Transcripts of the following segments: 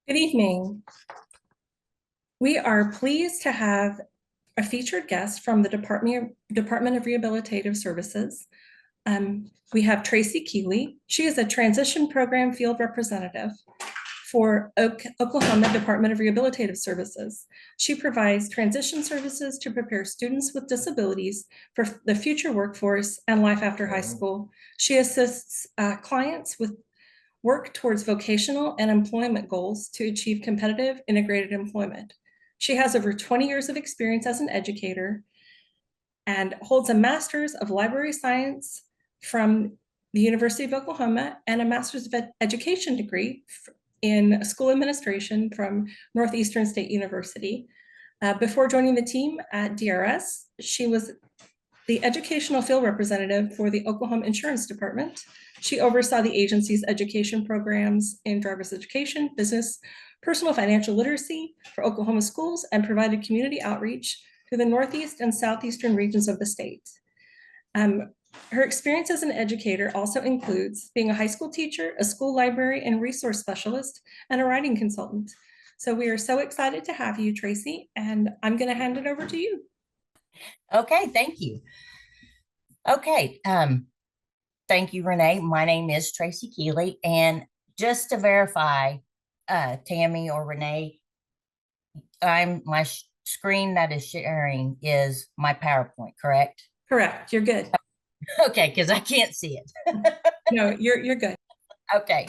Good evening. We are pleased to have a featured guest from the Department of Rehabilitative Services. We have Tracy Keeley. She is a transition program field representative for Oklahoma Department of Rehabilitative Services. She provides transition services to prepare students with disabilities for the future workforce and life after high school. She assists clients with work towards vocational and employment goals to achieve competitive integrated employment. She has over 20 years of experience as an educator and holds a master's of library science from the University of Oklahoma and a master's of education degree in school administration from Northeastern State University. Before joining the team at DRS, she was the educational field representative for the Oklahoma Insurance Department. She oversaw the agency's education programs in driver's education, business, personal financial literacy for Oklahoma schools, and provided community outreach to the Northeast and Southeastern regions of the state. Her experience as an educator also includes being a high school teacher, a school library and resource specialist, and a writing consultant. So we are so excited to have you, Tracy, and I'm going to hand it over to you. Okay, thank you. Okay, thank you, Renee. My name is Tracy Keeley, and just to verify, Tammy or Renee, my screen that is sharing is my PowerPoint, correct? Correct, you're good. Okay, because I can't see it. No, you're good. Okay.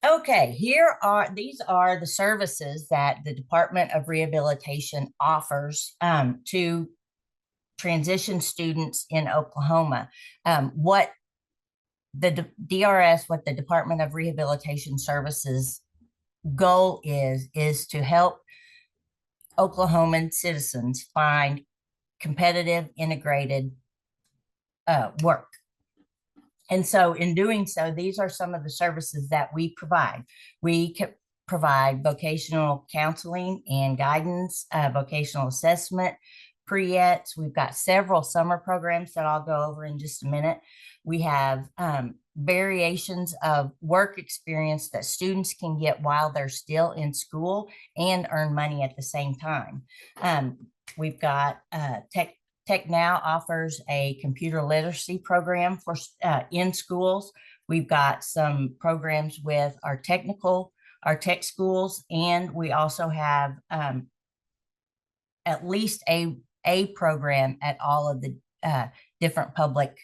Okay, these are the services that the Department of Rehabilitation offers to transition students in Oklahoma. What the DRS, what the Department of Rehabilitation Services goal is to help Oklahoman citizens find competitive, integrated work. And so in doing so, these are some of the services that we provide. We provide vocational counseling and guidance, vocational assessment, pre-ETs. We've got several summer programs that I'll go over in just a minute. We have variations of work experience that students can get while they're still in school and earn money at the same time. We've got Tech Now offers a computer literacy program for in schools. We've got some programs with our tech schools, and we also have at least a program at all of the different public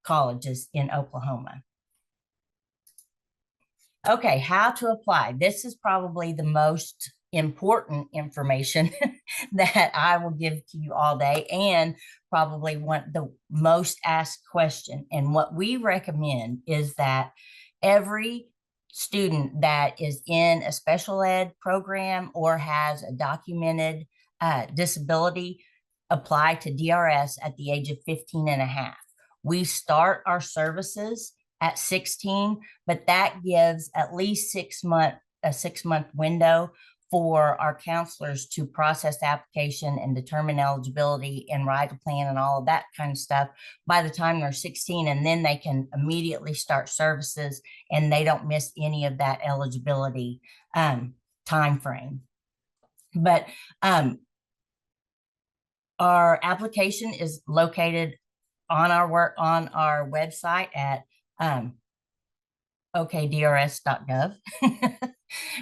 colleges in Oklahoma. Okay, how to apply. This is probably the most important information that I will give to you all day, and probably the most asked question. And what we recommend is that every student that is in a special ed program or has a documented disability apply to DRS at the age of 15 and a half. We start our services at 16, but that gives at least a 6-month window for our counselors to process the application and determine eligibility and write a plan and all of that kind of stuff by the time they're 16, and then they can immediately start services and they don't miss any of that eligibility time frame. But our application is located on our website at OKDRS.gov.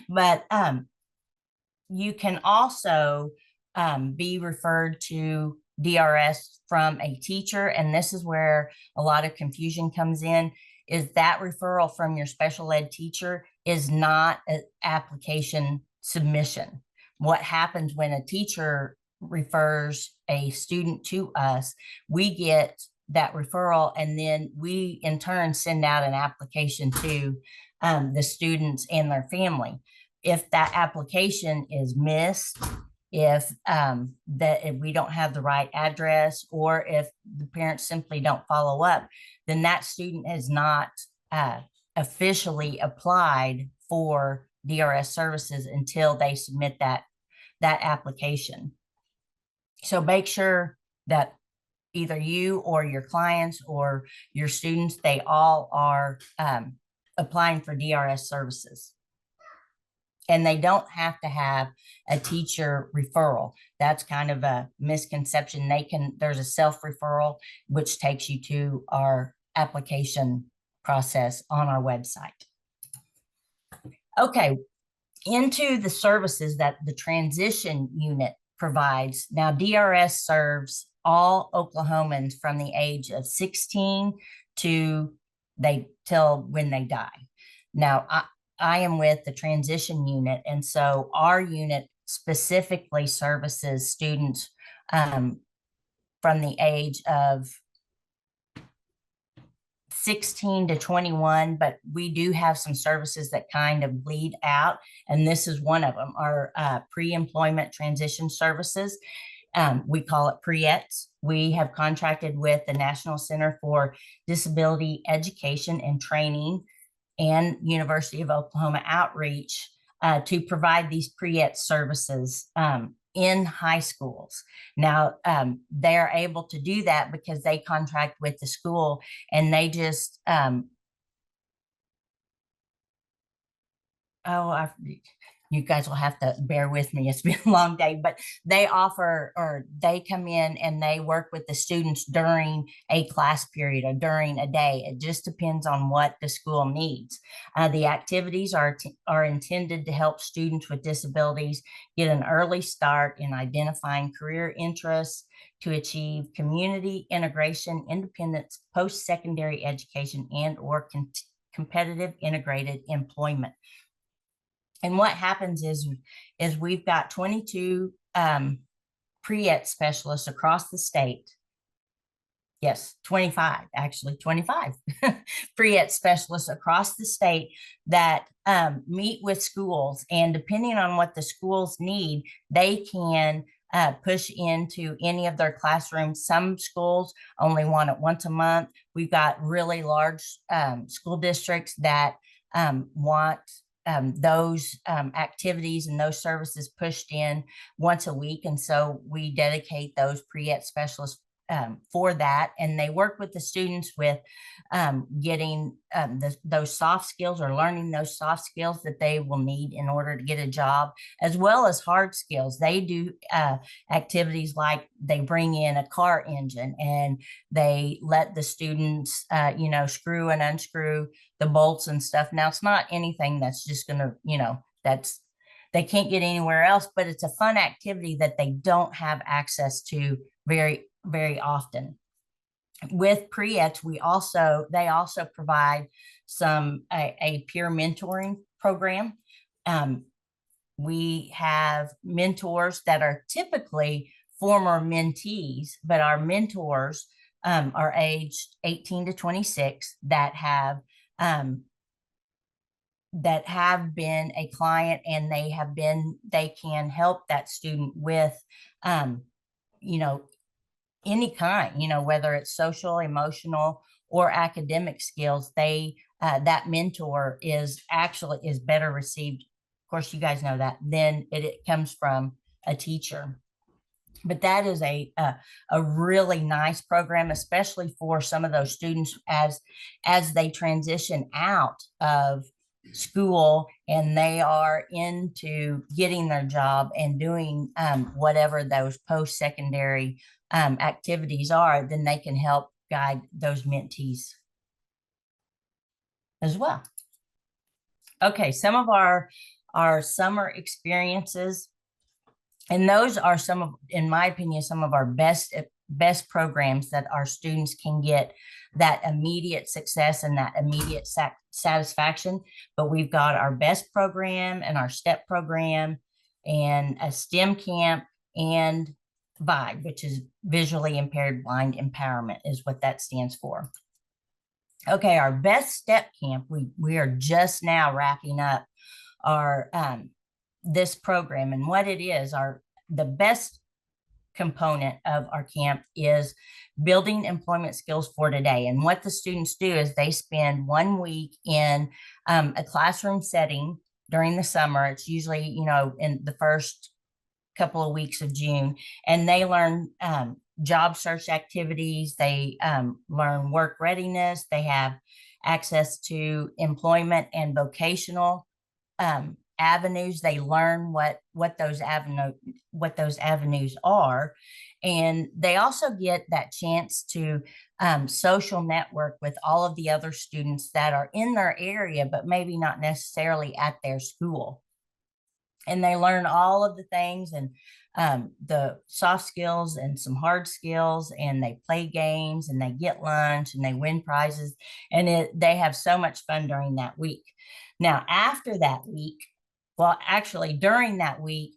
But you can also be referred to DRS from a teacher, and this is where a lot of confusion comes in, is that referral from your special ed teacher is not an application submission. What happens when a teacher refers a student to us, we get that referral, and then we in turn send out an application to the students and their family. If that application is missed, if we don't have the right address, or if the parents simply don't follow up, then that student has not officially applied for DRS services until they submit that application. So make sure that either you or your clients or your students, they all are applying for DRS services. And they don't have to have a teacher referral. That's kind of a misconception. There's a self-referral, which takes you to our application process on our website. Okay, into the services that the transition unit provides. Now, DRS serves all Oklahomans from the age of 16 till when they die. Now, I am with the transition unit, and so our unit specifically services students from the age of 16 to 21, but we do have some services that kind of bleed out, and this is one of them, our pre-employment transition services. We call it PREETS. We have contracted with the National Center for Disability Education and Training and University of Oklahoma Outreach to provide these PREETS services in high schools. Now, they're able to do that because they contract with the school, and they just, you guys will have to bear with me. It's been a long day, but they come in and they work with the students during a class period or during a day. It just depends on what the school needs. The activities are intended to help students with disabilities get an early start in identifying career interests to achieve community integration, independence, post-secondary education, and or competitive integrated employment. And what happens is we've got 22 PREETS specialists across the state. Yes, 25 PREETS specialists across the state that meet with schools, and depending on what the schools need, they can push into any of their classrooms. Some schools only want it once a month. We've got really large school districts that want those activities and those services pushed in once a week. And so we dedicate those PREETS specialists for that. And they work with the students with getting those soft skills, or learning those soft skills that they will need in order to get a job, as well as hard skills. They do activities like they bring in a car engine and they let the students, screw and unscrew the bolts and stuff. Now, it's not anything that's just going to, they can't get anywhere else, but it's a fun activity that they don't have access to very, very often. With PREETS, they also provide a peer mentoring program. We have mentors that are typically former mentees, but our mentors are aged 18 to 26 that have been a client, and they can help that student with, any kind, whether it's social, emotional, or academic skills. That mentor is better received. Of course, you guys know that, then it comes from a teacher. But that is a really nice program, especially for some of those students as they transition out of school and they are into getting their job and doing whatever those post-secondary activities are. Then they can help guide those mentees as well. Okay, some of our summer experiences, and those are in my opinion, some of our best programs that our students can get that immediate success and that immediate satisfaction. But we've got our BEST program and our STEP program and a STEM camp, and VIBE, which is Visually Impaired Blind Empowerment, is what that stands for. Okay, our BEST STEP camp, we are just now wrapping up our this program, and what it is, the best component of our camp is building employment skills for today. And what the students do is they spend 1 week in a classroom setting during the summer. It's usually, in the first couple of weeks of June, and they learn job search activities. They learn work readiness. They have access to employment and vocational avenues. They learn what those avenues are, and they also get that chance to social network with all of the other students that are in their area, but maybe not necessarily at their school. And they learn all of the things, and the soft skills and some hard skills, and they play games, and they get lunch, and they win prizes, and they have so much fun during that week. Now, after that week, well, actually during that week,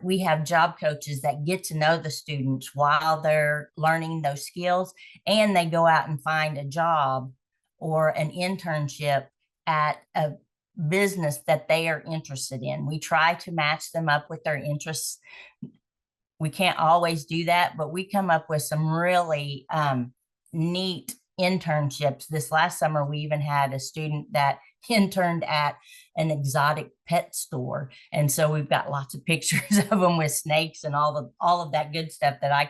we have job coaches that get to know the students while they're learning those skills, and they go out and find a job or an internship at a business that they are interested in. We try to match them up with their interests. We can't always do that, but we come up with some really neat internships. This last summer, we even had a student that interned at an exotic pet store. And so we've got lots of pictures of them with snakes and all of that good stuff that I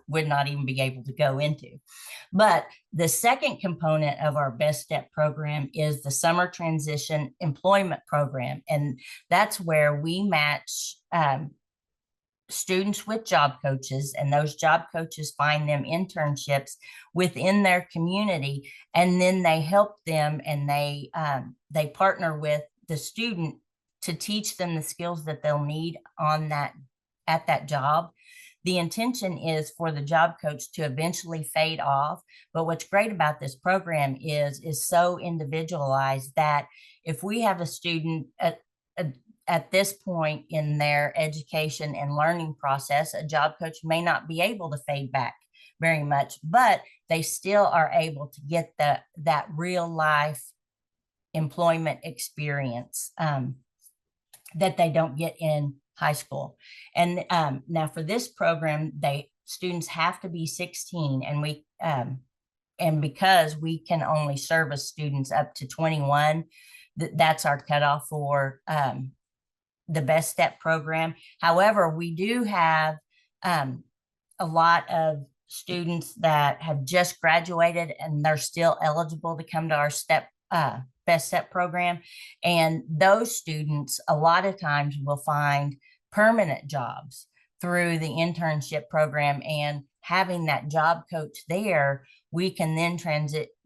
would not even be able to go into. But the second component of our Best Step program is the Summer Transition Employment Program. And that's where we match students with job coaches, and those job coaches find them internships within their community, and then they help them, and they partner with the student to teach them the skills that they'll need at that job. The intention is for the job coach to eventually fade off, but what's great about this program is so individualized that if we have a student at this point in their education and learning process, a job coach may not be able to fade back very much, but they still are able to get that real life employment experience that they don't get in high school. And now for this program, students have to be 16, and because we can only service students up to 21, that's our cutoff for the Best Step program. However, we do have a lot of students that have just graduated, and they're still eligible to come to our Best Step program. And those students, a lot of times, will find permanent jobs through the internship program, and having that job coach there, we can then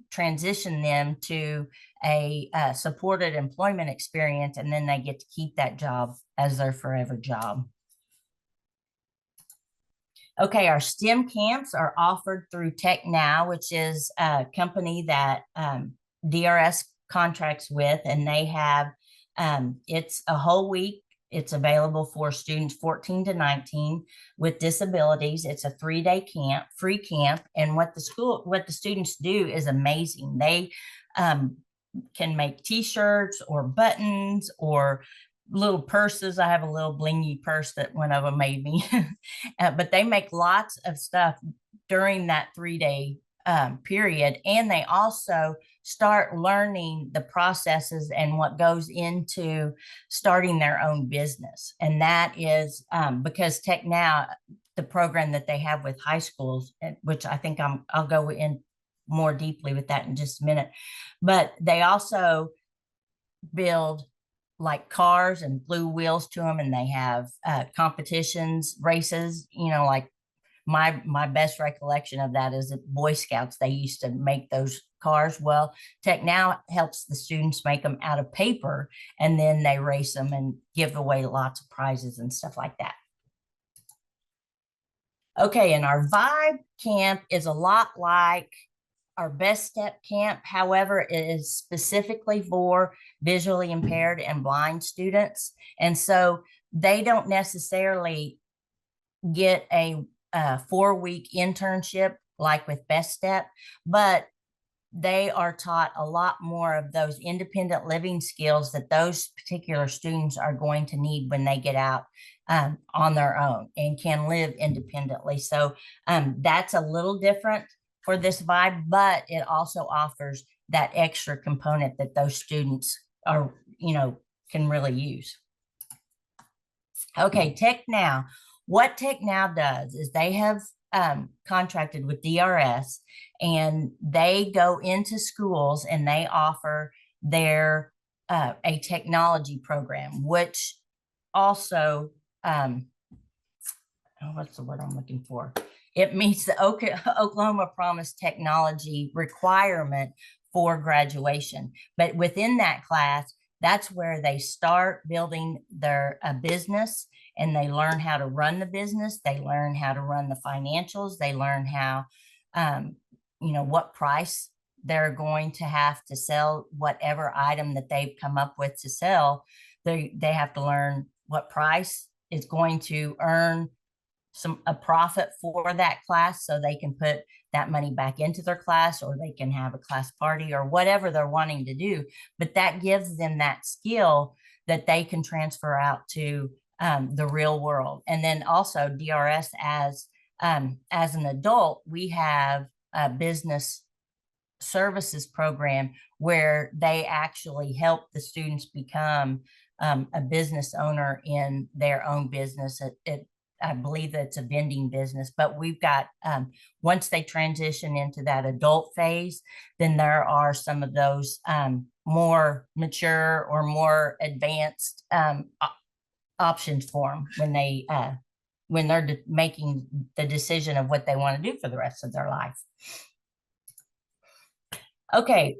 transition them to a supported employment experience, and then they get to keep that job as their forever job. Okay, our STEM camps are offered through Tech Now, which is a company that DRS contracts with, and they have, it's a whole week. It's available for students 14 to 19 with disabilities. It's a 3-day camp, free camp. And what the students do is amazing. They can make t-shirts or buttons or little purses. I have a little blingy purse that one of them made me, but they make lots of stuff during that 3-day period. And they also start learning the processes and what goes into starting their own business. And that is because Tech Now, the program that they have with high schools, which I think I'll go in more deeply with that in just a minute, but they also build like cars and glue wheels to them, and they have competitions, races, like my best recollection of that is at Boy Scouts. They used to make those cars. Well, Tech Now helps the students make them out of paper, and then they race them and give away lots of prizes and stuff like that. Okay, and our Vibe camp is a lot like our Best Step camp. However, it is specifically for visually impaired and blind students. And so they don't necessarily get a 4-week internship like with Best Step, but they are taught a lot more of those independent living skills that those particular students are going to need when they get out on their own and can live independently. So that's a little different for this Vibe, but it also offers that extra component that those students are, can really use. Okay, Tech Now. What Tech Now does is they have contracted with DRS, and they go into schools and they offer their a technology program, which also what's the word I'm looking for? It meets the Oklahoma Promise technology requirement for graduation. But within that class, that's where they start building their business, and they learn how to run the business. They learn how to run the financials. They learn how, what price they're going to have to sell whatever item that they've come up with to sell. They have to learn what price is going to earn a profit for that class, so they can put that money back into their class, or they can have a class party or whatever they're wanting to do. But that gives them that skill that they can transfer out to the real world. And then also DRS, as an adult, we have a business services program where they actually help the students become a business owner in their own business. I believe that it's a vending business, but we've got, once they transition into that adult phase, then there are some of those more mature or more advanced options for them when they're making the decision of what they want to do for the rest of their life. Okay,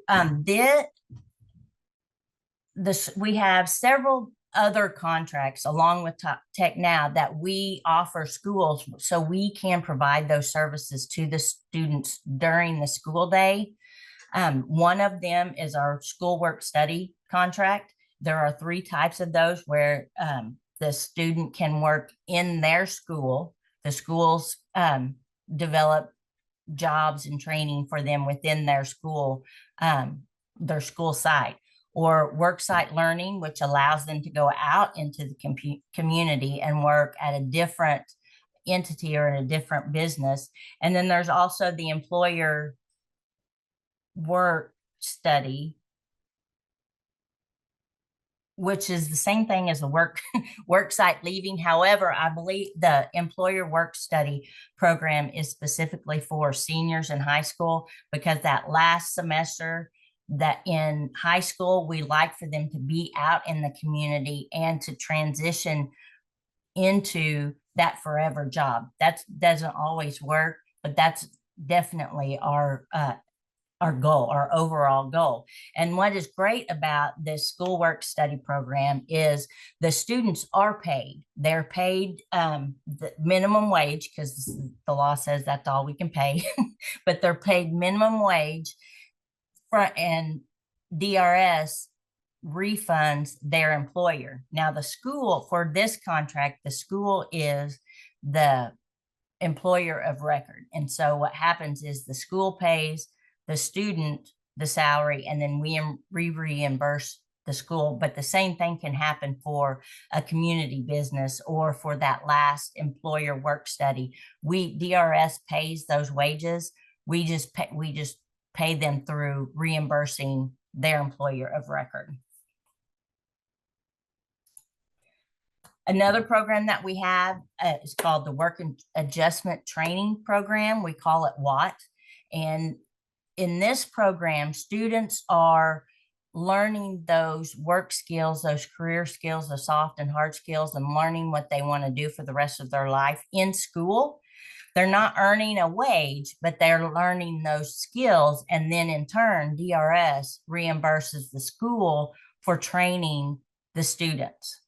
we have several other contracts along with Tech Now that we offer schools, so we can provide those services to the students during the school day. One of them is our school work study contract. There are 3 types of those where the student can work in their school. The schools develop jobs and training for them within their school site, or worksite learning, which allows them to go out into the community and work at a different entity or in a different business. And then there's also the employer work study, which is the same thing as a work site leaving. However, I believe the employer work study program is specifically for seniors in high school, because that last semester that in high school, we like for them to be out in the community and to transition into that forever job. That doesn't always work, but that's definitely our goal, our overall goal. And what is great about this school work study program is the students are paid. They're paid the minimum wage, because the law says that's all we can pay, but they're paid minimum wage, and DRS refunds their employer. Now, the school, for this contract, the school is the employer of record. And so what happens is the school pays the student the salary, and then we reimburse the school. But the same thing can happen for a community business or for that last employer work study. DRS pays those wages. We just pay them through reimbursing their employer of record. Another program that we have is called the Work Adjustment Training Program. We call it WAT. And in this program, students are learning those work skills, those career skills, the soft and hard skills, and learning what they want to do for the rest of their life in school. They're not earning a wage, but they're learning those skills. And then in turn, DRS reimburses the school for training the students.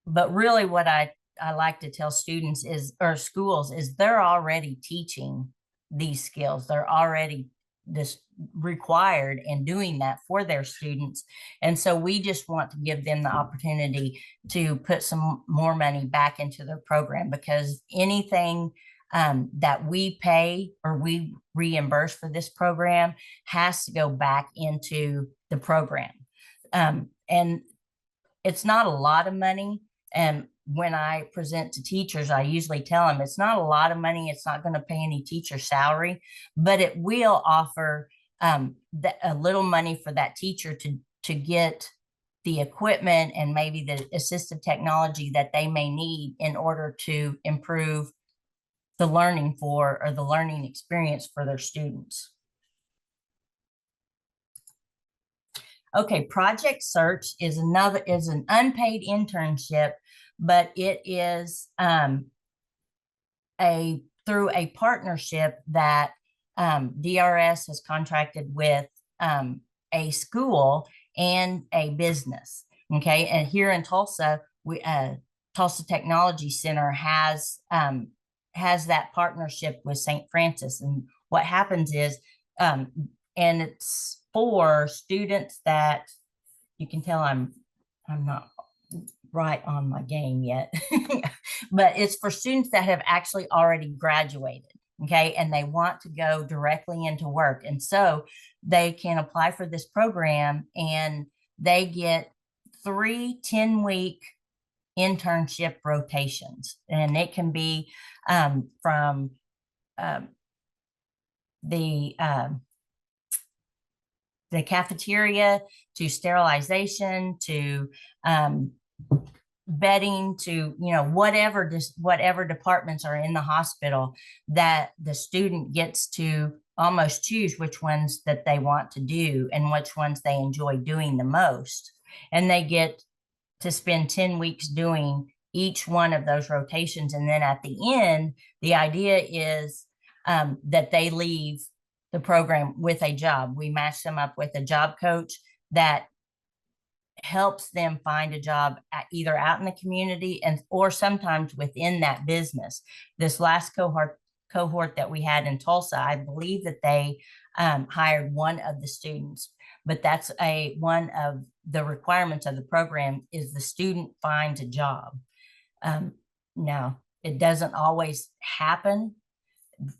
But really what I like to tell students or schools is they're already teaching these skills. They're already just required and doing that for their students. And so we just want to give them the opportunity to put some more money back into their program, because anything that we pay or we reimburse for this program has to go back into the program. And it's not a lot of money. And when I present to teachers, I usually tell them it's not a lot of money. It's not going to pay any teacher salary, but it will offer a little money for that teacher to get the equipment and maybe the assistive technology that they may need in order to improve the learning for, or the learning experience for their students. Okay, Project Search is an unpaid internship, but it is through a partnership that DRS has contracted with a school and a business. Okay, and here in Tulsa, Tulsa Technology Center has that partnership with St. Francis. And what happens is, and it's for students that, you can tell I'm not right on my game yet, but it's for students that have actually already graduated. Okay, and they want to go directly into work. And so they can apply for this program, and they get 3 10-week internship rotations. And it can be from the cafeteria to sterilization to bedding to, whatever departments are in the hospital, that the student gets to almost choose which ones that they want to do and which ones they enjoy doing the most. And they get to spend 10 weeks doing each one of those rotations. And then at the end, the idea is that they leave the program with a job. We match them up with a job coach that helps them find a job either out in the community or sometimes within that business. This last cohort that we had in Tulsa, I believe that they hired one of the students, but that's one of the requirements of the program is the student finds a job. Now, it doesn't always happen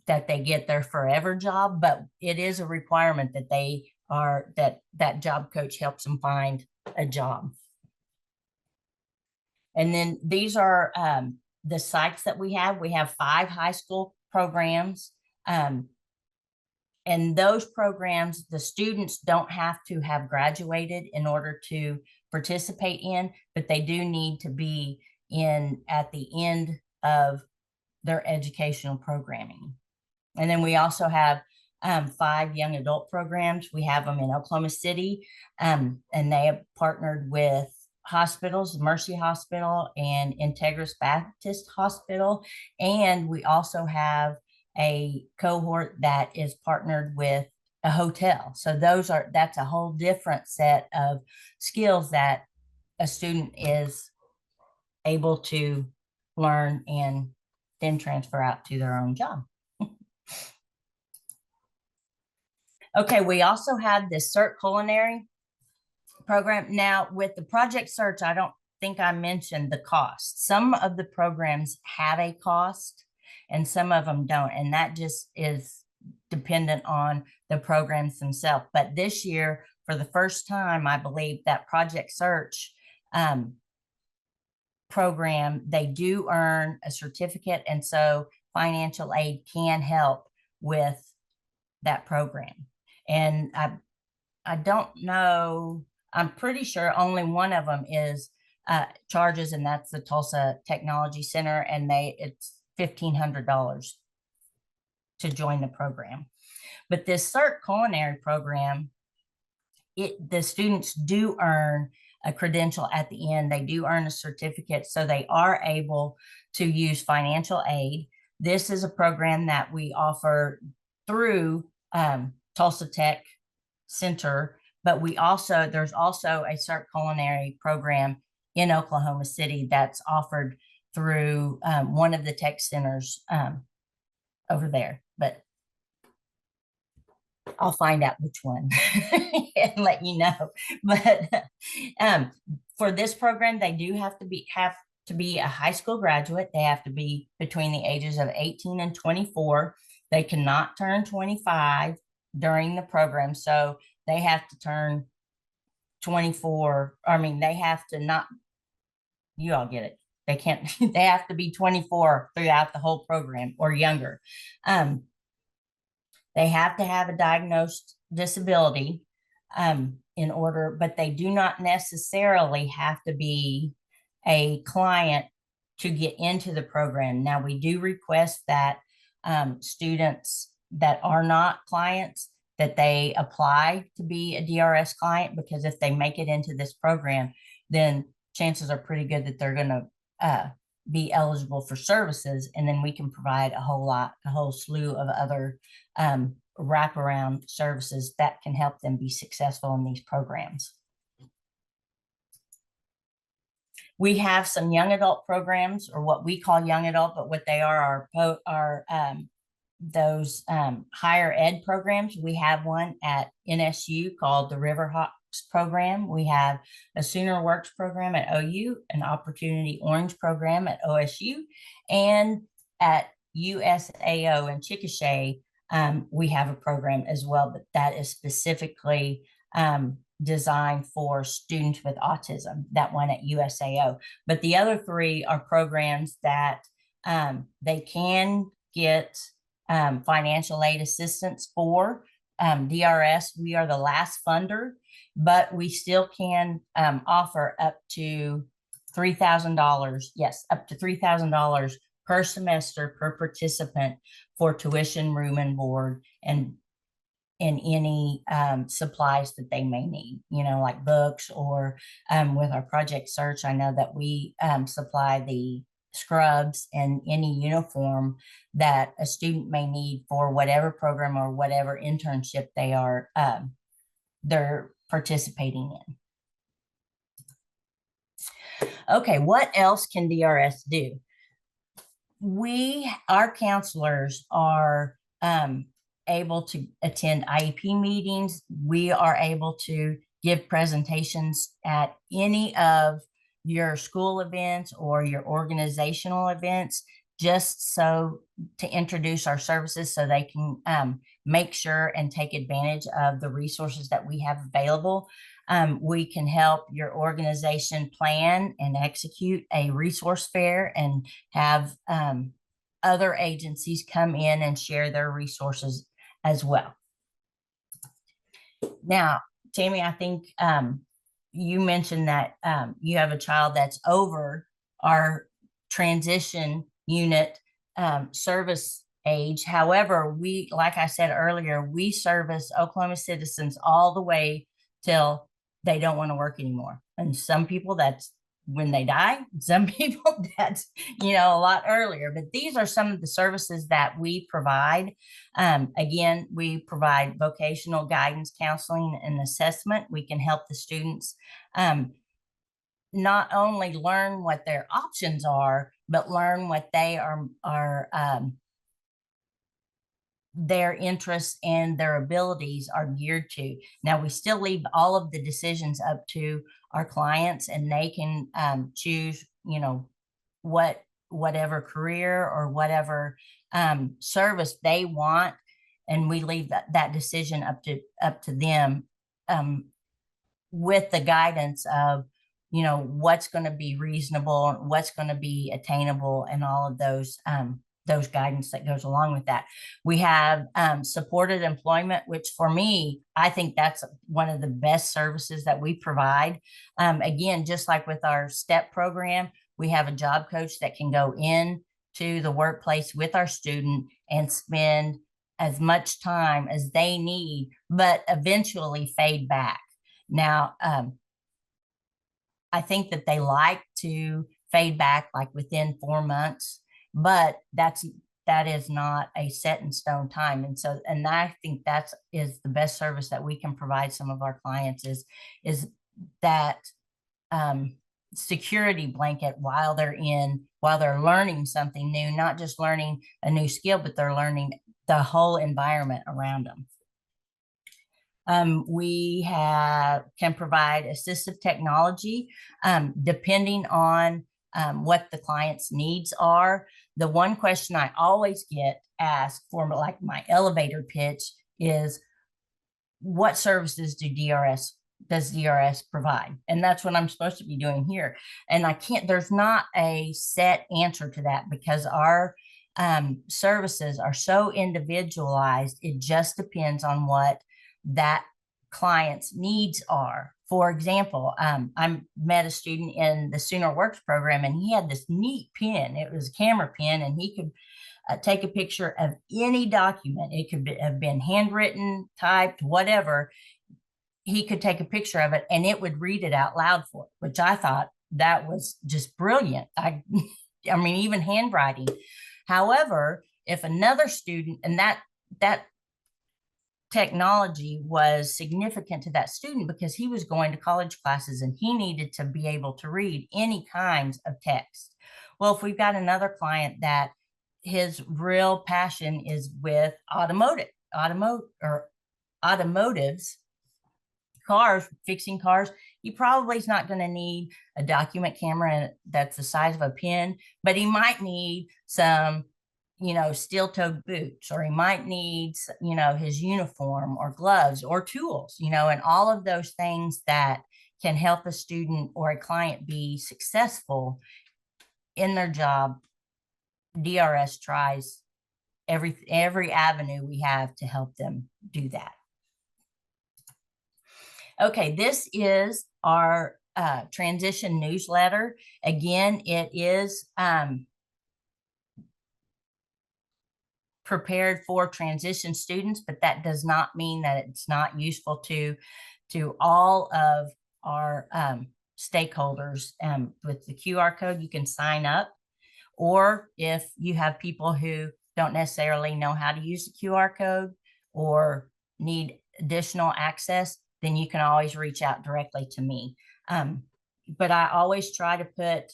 that they get their forever job, but it is a requirement that that job coach helps them find a job. And then these are the sites that we have. We have 5 high school programs. And those programs, the students don't have to have graduated in order to participate in, but they do need to be in at the end of their educational programming. And then we also have 5 young adult programs. We have them in Oklahoma City, and they have partnered with hospitals, Mercy Hospital and Integris Baptist Hospital. And we also have a cohort that is partnered with a hotel. So that's a whole different set of skills that a student is able to learn and then transfer out to their own job. Okay, we also have this CERT culinary program. Now, with the Project Search, I don't think I mentioned the cost. Some of the programs have a cost and some of them don't, and that just is dependent on the programs themselves. But this year, for the first time, I believe that Project Search program, they do earn a certificate, and so financial aid can help with that program. And I don't know, I'm pretty sure only one of them is charges, and that's the Tulsa Technology Center, and it's $1,500 to join the program. But this CERT culinary program, the students do earn a credential at the end. They do earn a certificate, so they are able to use financial aid. This is a program that we offer through Tulsa Tech Center, but there's also a CERT culinary program in Oklahoma City that's offered through one of the tech centers over there. But I'll find out which one and let you know. But for this program, they do have to be a high school graduate. They have to be between the ages of 18 and 24. They cannot turn 25 during the program. So they have to turn 24. I mean, they have to not, you all get it. They can't, they have to be 24 throughout the whole program or younger. They have to have a diagnosed disability in order, but they do not necessarily have to be a client to get into the program. Now, we do request that students that are not clients, that they apply to be a DRS client, because if they make it into this program, then chances are pretty good that they're going to be eligible for services. And then we can provide a whole slew of other wraparound services that can help them be successful in these programs. We have some young adult programs, or what we call young adult, but what they are those higher ed programs. We have one at NSU called the Riverhawks program. We have a Sooner Works program at OU, an Opportunity Orange program at OSU, and at USAO in Chickasha, we have a program as well, but that is specifically designed for students with autism, that one at USAO. But the other three are programs that they can get financial aid assistance for. DRS, we are the last funder, but we still can offer up to $3,000. Yes, up to $3,000 per semester per participant for tuition, room and board, and any supplies that they may need, like books, or with our project search, I know that we supply the scrubs and any uniform that a student may need for whatever program or whatever internship they're participating in. Okay, what else can DRS do? Our counselors are able to attend IEP meetings. We are able to give presentations at any of your school events or your organizational events, just so to introduce our services so they can make sure and take advantage of the resources that we have available. We can help your organization plan and execute a resource fair and have other agencies come in and share their resources as well. Now, Tammy, I think you mentioned that you have a child that's over our transition unit service age. However, like I said earlier, we service Oklahoma citizens all the way till they don't want to work anymore. And some people, that's when they die. Some people, that's, a lot earlier. But these are some of the services that we provide. Again, we provide vocational guidance, counseling, and assessment. We can help the students not only learn what their options are, but learn what they are their interests and their abilities are geared to. Now, we still leave all of the decisions up to our clients, and they can choose, whatever career or whatever service they want, and we leave that decision up to them, with the guidance of what's going to be reasonable, what's going to be attainable, and all of those guidance that goes along with that. We have supported employment, which for me, I think that's one of the best services that we provide. Again, just like with our STEP program, we have a job coach that can go in to the workplace with our student and spend as much time as they need, but eventually fade back. Now, I think that they like to fade back like within 4 months, but that is not a set in stone time. And I think that is the best service that we can provide some of our clients is that security blanket while they're learning something new, not just learning a new skill, but they're learning the whole environment around them. We can provide assistive technology depending on what the client's needs are. The one question I always get asked for, like my elevator pitch, is what services does DRS provide? And that's what I'm supposed to be doing here. And there's not a set answer to that, because our services are so individualized. It just depends on what that client's needs are For example, I met a student in the Sooner Works program, and he had this neat pen. It was a camera pen, and he could take a picture of any document. It could have been handwritten, typed, whatever. He could take a picture of it, and it would read it out loud for it, which I thought that was just brilliant. I mean, even handwriting. However, if another student, and that technology was significant to that student because he was going to college classes and he needed to be able to read any kinds of text. Well, if we've got another client that his real passion is with automotives, cars, fixing cars, he probably is not going to need a document camera that's the size of a pen, but he might need some, steel-toed boots, or he might need, his uniform or gloves or tools, and all of those things that can help a student or a client be successful in their job. DRS tries every avenue we have to help them do that. Okay, this is our transition newsletter. Again, it is prepared for transition students, but that does not mean that it's not useful to all of our stakeholders. With the QR code, you can sign up, or if you have people who don't necessarily know how to use the QR code or need additional access, then you can always reach out directly to me. But I always try to put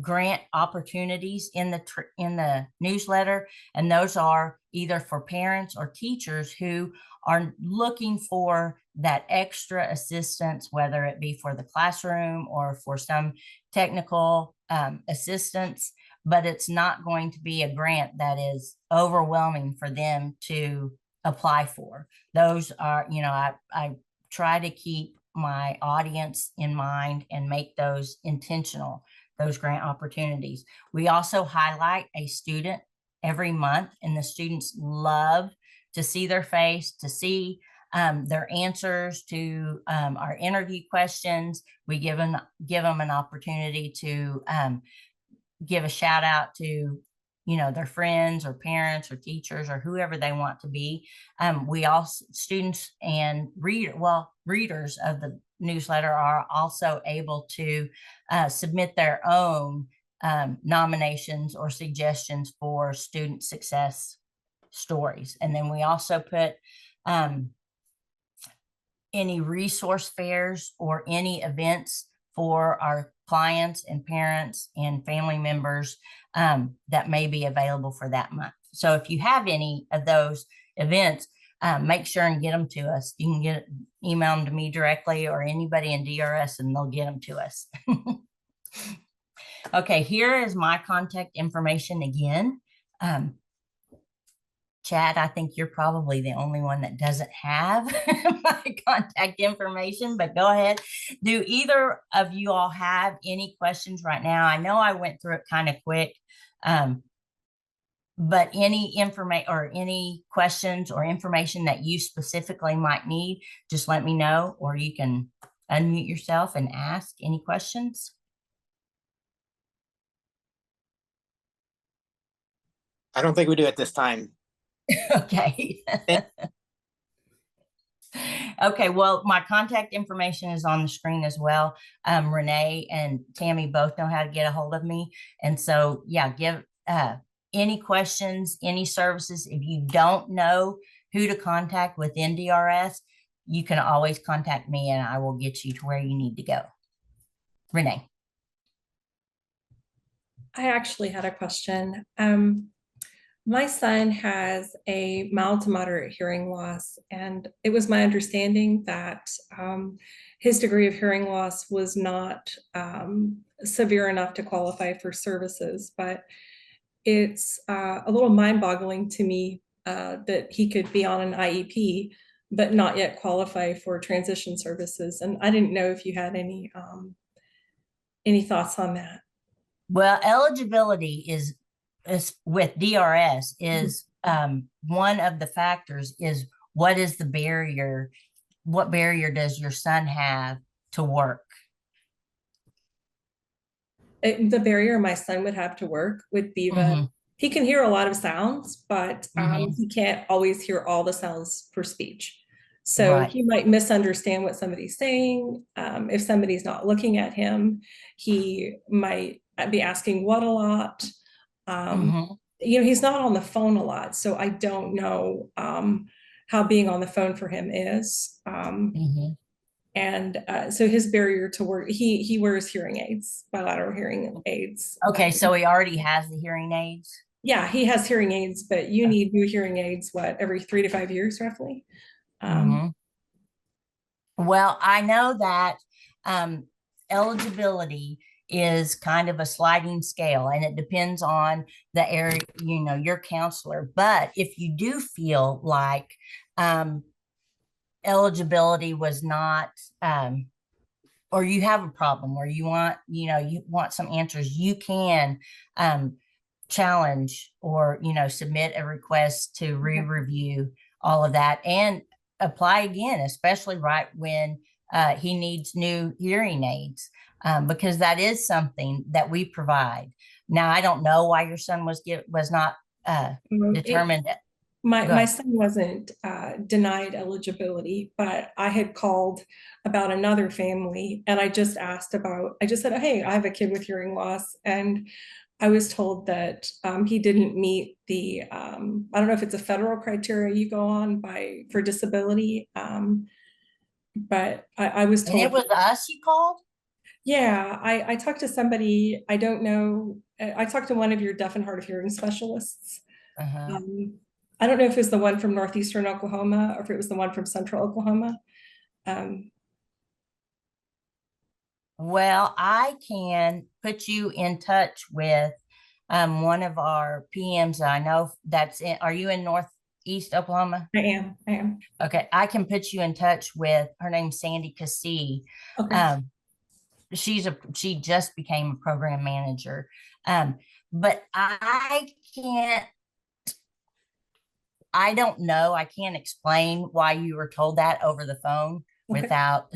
grant opportunities in the newsletter, and those are either for parents or teachers who are looking for that extra assistance, whether it be for the classroom or for some technical assistance, but it's not going to be a grant that is overwhelming for them to apply for. Those are, I try to keep my audience in mind and make those intentional, those grant opportunities. We also highlight a student every month, and the students love to see their face, to see their answers to our interview questions. We give them an opportunity to give a shout out to their friends or parents or teachers or whoever they want to be. We also, students and readers of the newsletter are also able to submit their own nominations or suggestions for student success stories. And then we also put any resource fairs or any events for our clients and parents and family members that may be available for that month. So if you have any of those events, make sure and get them to us. You can email them to me directly or anybody in DRS, and they'll get them to us. Okay, here is my contact information again. Chad, I think you're probably the only one that doesn't have my contact information, but go ahead. Do either of you all have any questions right now? I know I went through it kind of quick, but any information or any questions or information that you specifically might need, just let me know, or you can unmute yourself and ask any questions. I don't think we do at this time. Okay. Okay, well, my contact information is on the screen as well. Renee and Tammy both know how to get a hold of me. And so, yeah, give any questions, any services. If you don't know who to contact within DRS, you can always contact me and I will get you to where you need to go. Renee. I actually had a question. My son has a mild to moderate hearing loss, and it was my understanding that his degree of hearing loss was not severe enough to qualify for services, but it's a little mind-boggling to me that he could be on an IEP but not yet qualify for transition services. And I didn't know if you had any thoughts on that. Well, eligibility is with DRS is one of the factors is what is the barrier what barrier does your son have to work? The barrier my son would have to work would be that Mm-hmm. he can hear a lot of sounds, but Mm-hmm. he can't always hear all the sounds for speech. So Right. he might misunderstand what somebody's saying. If somebody's not looking at him, he might be asking what a lot. Um, Mm-hmm. he's not on the phone a lot, so I don't know how being on the phone for him is. Mm-hmm. And so his barrier to work, he wears hearing aids, bilateral hearing aids. Okay, so he already has the hearing aids. Yeah, he has hearing aids, but you need new hearing aids, what, every 3 to 5 years roughly? Mm-hmm. Well, I know that um, eligibility is kind of a sliding scale, and it depends on the area, your counselor. But if you do feel like um, eligibility was not, or you have a problem, or you want some answers, you can um, challenge or submit a request to re-review all of that and apply again, especially right when he needs new hearing aids, because that is something that we provide. Now, I don't know why your son was not determined. My Good. son wasn't denied eligibility, but I had called about another family and I just said, hey, I have a kid with hearing loss. And I was told that he didn't meet the, I don't know if it's a federal criteria you go on for disability, but I was And it told, was us you called? yeah, I talked to somebody, I don't know, I talked to one of your deaf and hard of hearing specialists. Uh-huh. Um, I don't know if it was the one from northeastern Oklahoma or if it was the one from central Oklahoma. Um, Well, I can put you in touch with one of our PMs. I know are you in Northeast Oklahoma? I am. Okay, I can put you in touch with her name's Sandy Cassee. Okay. Um, she just became a program manager. But I don't know. I can't explain why you were told that over the phone Okay. without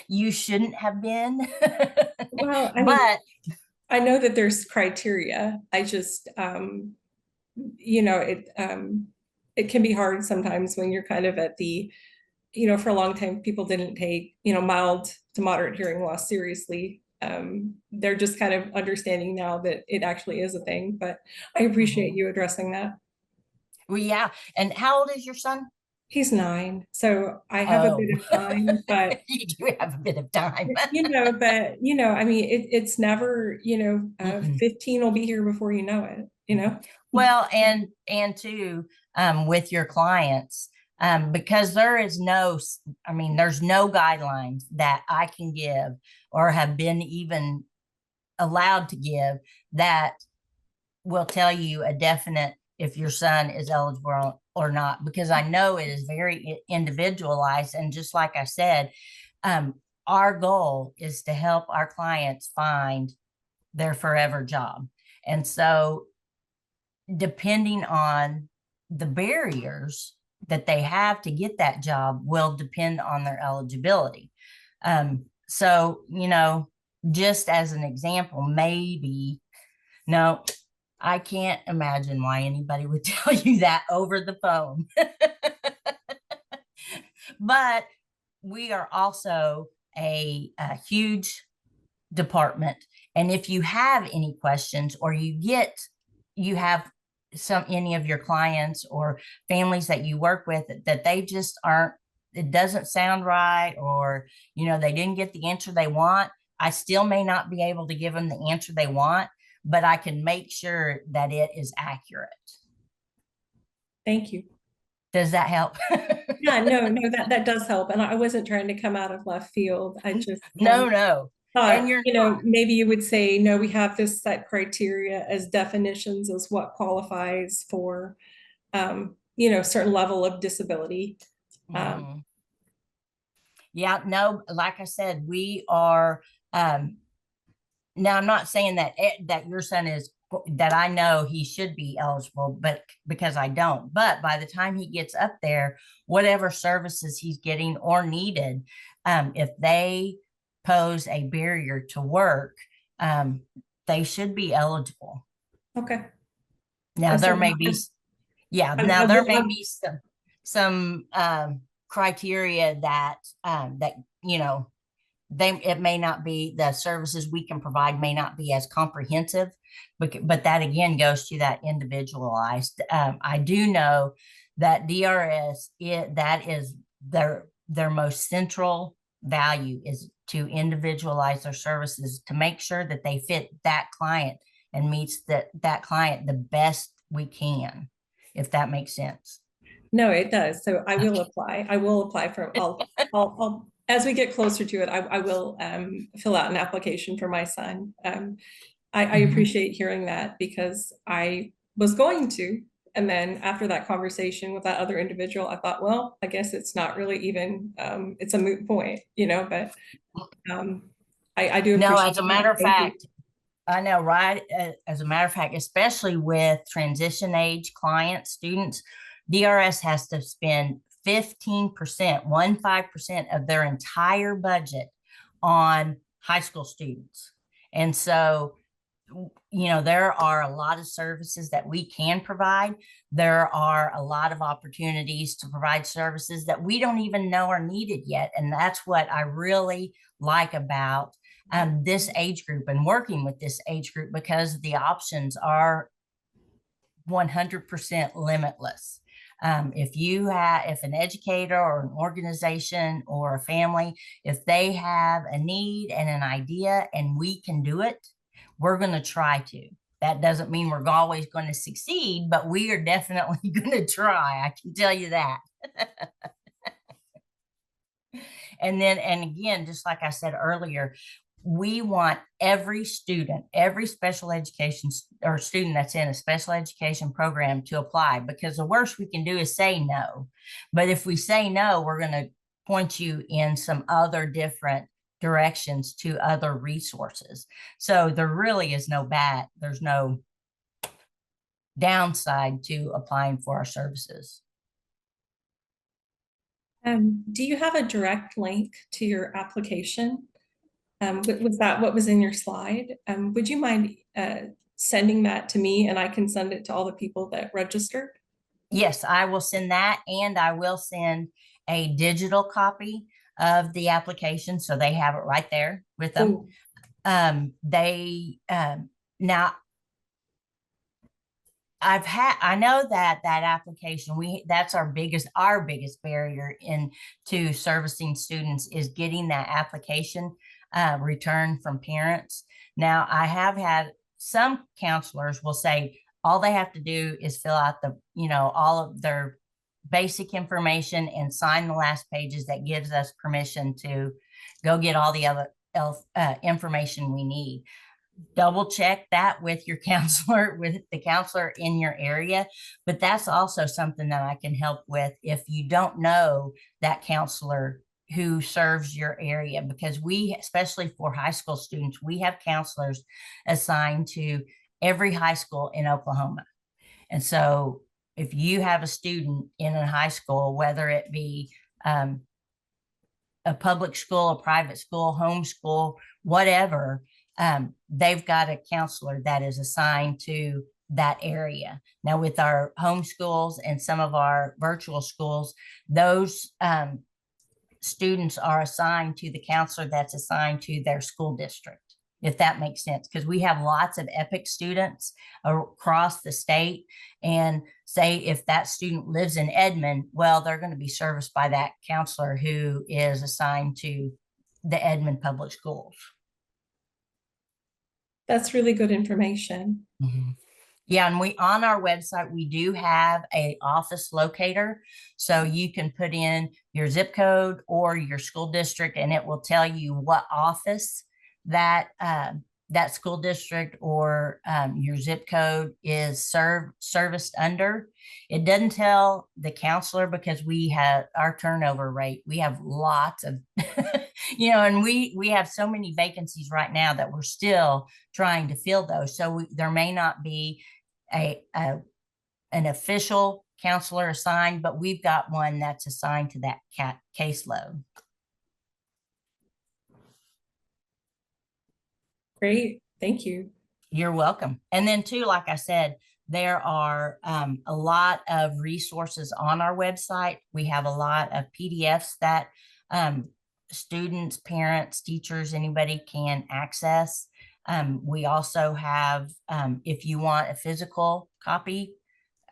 you shouldn't have been. Well, I mean, But I know that there's criteria. I just, it can be hard sometimes when you're kind of at the, for a long time, people didn't take, mild to moderate hearing loss seriously. They're just kind of understanding now that it actually is a thing, but I appreciate you addressing that. well, yeah. And how old is your son? He's 9, so I have a bit Oh, of time, but you do have a bit of time. I mean, it's never, Mm-mm. 15 will be here before you know it. Well, and too, with your clients, because there's no guidelines that I can give or have been even allowed to give that will tell you a definite if your son is eligible or not, because I know it is very individualized. And just like I said, our goal is to help our clients find their forever job. And so depending on the barriers that they have to get that job will depend on their eligibility. So, just as an example, maybe, no, I can't imagine why anybody would tell you that over the phone. But we are also a huge department. And if you have any questions or you have any of your clients or families that you work with that they just aren't, it doesn't sound right, or, they didn't get the answer they want, I still may not be able to give them the answer they want, but I can make sure that it is accurate. Thank you. Does that help? Yeah, no, that does help. And I wasn't trying to come out of left field. I just No. And thought, you're maybe you would say, no, we have this set criteria as definitions as what qualifies for, certain level of disability. Mhm. Yeah, no, like I said, we are, now I'm not saying that your son is that I know he should be eligible, but because I don't. But by the time he gets up there, whatever services he's getting or needed, if they pose a barrier to work, they should be eligible. Okay. Now So there may be, yeah. Now there may be some criteria that that it may not be, the services we can provide may not be as comprehensive, but that again goes to that individualized. I do know that DRS, that is their most central value, is to individualize their services to make sure that they fit that client and meets that client the best we can, if that makes sense. No, it does. So I will apply. I will apply for, I'll as we get closer to it, I will fill out an application for my son. I appreciate hearing that, because I was going to, and then after that conversation with that other individual, I thought, well, I guess it's not really even, it's a moot point, but I do No, appreciate as a that. matter of Thank you. fact, I know, right? As a matter of fact, especially with transition age clients, students, DRS has to spend 15%, 15% of their entire budget on high school students. And so, there are a lot of services that we can provide. There are a lot of opportunities to provide services that we don't even know are needed yet. And that's what I really like about this age group and working with this age group, because the options are 100% limitless. If an educator or an organization or a family, if they have a need and an idea and we can do it, we're going to try to. That doesn't mean we're always going to succeed, but we are definitely going to try. I can tell you that. And again, just like I said earlier, we want every student, every special education or student that's in a special education program to apply, because the worst we can do is say no. But if we say no, we're going to point you in some other different directions to other resources. So there really is there's no downside to applying for our services. Do you have a direct link to your application? Was that what was in your slide? Would you mind sending that to me, and I can send it to all the people that registered? Yes, I will send that, and I will send a digital copy of the application so they have it right there with them. Ooh. Now I know that application, that's our biggest barrier into servicing students, is getting that application returned from parents. Now, I have had some counselors will say all they have to do is fill out all of their basic information and sign the last pages that gives us permission to go get all the other information we need. Double check that with your counselor, with the counselor in your area. But that's also something that I can help with if you don't know that counselor who serves your area, because especially for high school students, we have counselors assigned to every high school in Oklahoma. And so if you have a student in a high school, whether it be a public school, a private school, homeschool, whatever, they've got a counselor that is assigned to that area. Now, with our homeschools and some of our virtual schools, those students are assigned to the counselor that's assigned to their school district, if that makes sense, because we have lots of EPIC students across the state. And say if that student lives in Edmond, well, they're going to be serviced by that counselor who is assigned to the Edmond Public Schools. That's really good information. Mm-hmm. Yeah, and on our website, we do have a office locator. So you can put in your zip code or your school district, and it will tell you what office that school district or your zip code is serviced under. It doesn't tell the counselor, because we have our turnover rate. We have lots of You know, and we have so many vacancies right now that we're still trying to fill those. So there may not be an official counselor assigned, but we've got one that's assigned to that caseload. Great, thank you. You're welcome. And then too, like I said, there are a lot of resources on our website. We have a lot of PDFs that students, parents, teachers, anybody can access. We also have, if you want a physical copy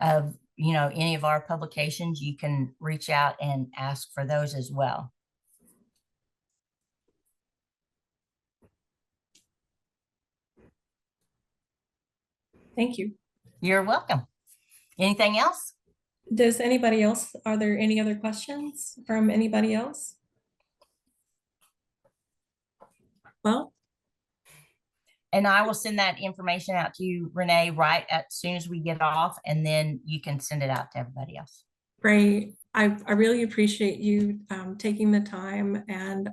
of, you know, any of our publications, you can reach out and ask for those as well. Thank you. You're welcome. Anything else? Does anybody else, are there any other questions from anybody else? Well, and I will send that information out to you, Renee, right as soon as we get off, and then you can send it out to everybody else. great. I really appreciate you taking the time and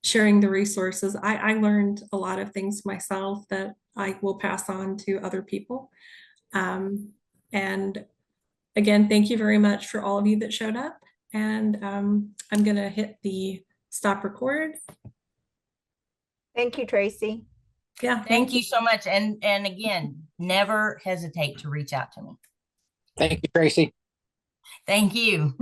sharing the resources. I learned a lot of things myself that I will pass on to other people. And again, thank you very much for all of you that showed up. And I'm going to hit the stop record. Thank you, Tracy. Yeah. Thank you so much. And again, never hesitate to reach out to me. Thank you, Tracy. Thank you.